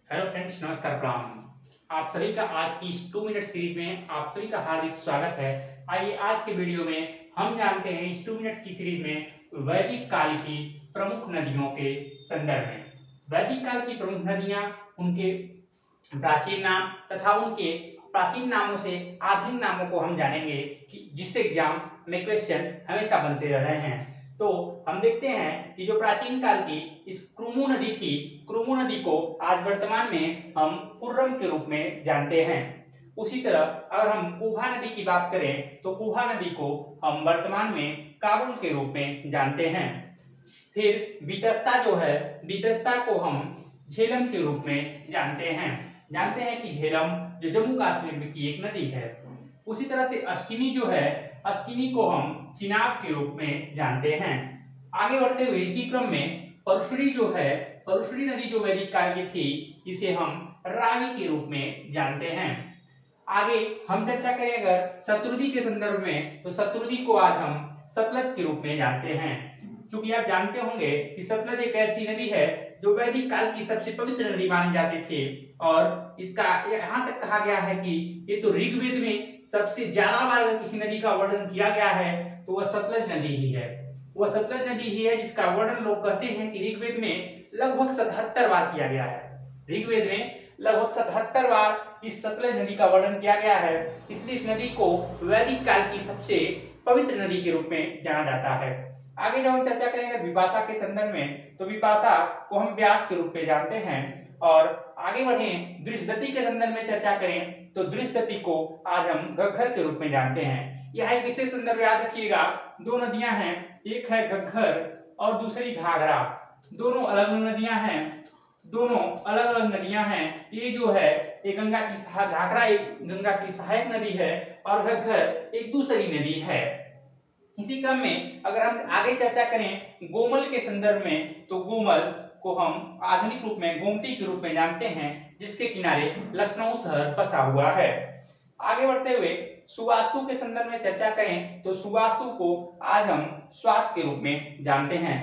Hello friends, नमस्कार, प्रणाम। आप सभी का आज की इस 2 मिनट सीरीज में आप सभी का हार्दिक स्वागत है। आइए आज के वीडियो में हम जानते हैं इस 2 मिनट की सीरीज में वैदिक काल की प्रमुख नदियों के संदर्भ में। वैदिक काल की प्रमुख नदियां, उनके प्राचीन नाम तथा उनके प्राचीन नामों से आधुनिक नामों को हम जानेंगे कि जिससे एग्जाम में क्वेश्चन हमेशा बनते रह रहे हैं। तो हम देखते हैं कि जो प्राचीन काल की इस क्रुमु नदी थी, क्रुमु नदी को आज वर्तमान में हम कुर्रम के रूप में जानते हैं। उसी तरह अगर हम कुभा नदी की बात करें तो कुभा नदी को हम वर्तमान में काबुल के रूप में जानते हैं। फिर वितस्ता जो है, वितस्ता को हम झेलम के रूप में जानते हैं कि झेलम जो जम्मू कश्मीर में की एक नदी है। उसी तरह से अस्किनी जो है, अस्किनी को हम चिनाब के रूप में जानते हैं। आगे बढ़ते हुए इसी क्रम में परशुरी जो है, परशुरी नदी जो वैदिक काल की थी, इसे हम रावी के रूप में जानते हैं। आगे हम चर्चा करें अगर शतरुदी के संदर्भ में, तो शतरुदी को आज हम सतलज के रूप में जानते हैं। क्योंकि आप जानते होंगे कि सतलज एक ऐसी नदी है जो वैदिक काल की सबसे पवित्र नदी मानी जाती थी, और इसका यहाँ तक कहा गया है कि ये तो ऋग्वेद में सबसे ज्यादा बार किसी नदी का वर्णन किया गया है तो वह सतलज नदी ही है। वह सतलज नदी ही है जिसका वर्णन लोग कहते हैं कि ऋग्वेद में लगभग 77 बार किया गया है। ऋग्वेद में लगभग 77 बार इस सतलज नदी का वर्णन किया गया है। इसलिए इस नदी को वैदिक काल की सबसे पवित्र नदी के रूप में जाना जाता है। आगे जब हम चर्चा करेंगे विपाशा के संदर्भ में, तो विपाशा को हम व्यास के रूप में जानते हैं। और आगे बढ़ें दृश्यदती के संदर्भ में चर्चा करें तो दृश्यदती को आज हम घग्गर के रूप में जानते हैं। यह एक विशेष संदर्भ याद रखिएगा, दो नदियां हैं, एक है घग्गर और दूसरी घाघरा। दोनों अलग नदियां हैं, दोनों अलग अलग नदियां हैं। ये जो है एक गंगा की घाघरा एक गंगा की सहायक नदी है और घग्गर एक दूसरी नदी है। इसी क्रम में अगर हम आगे चर्चा करें गोमल के संदर्भ में, तो गोमल को हम आधुनिक रूप में गोमती के रूप में जानते हैं, जिसके किनारे लखनऊ शहर बसा हुआ है। आगे बढ़ते हुए सुवास्तु के संदर्भ में चर्चा करें तो सुवास्तु को आज हम स्वात के रूप में जानते हैं।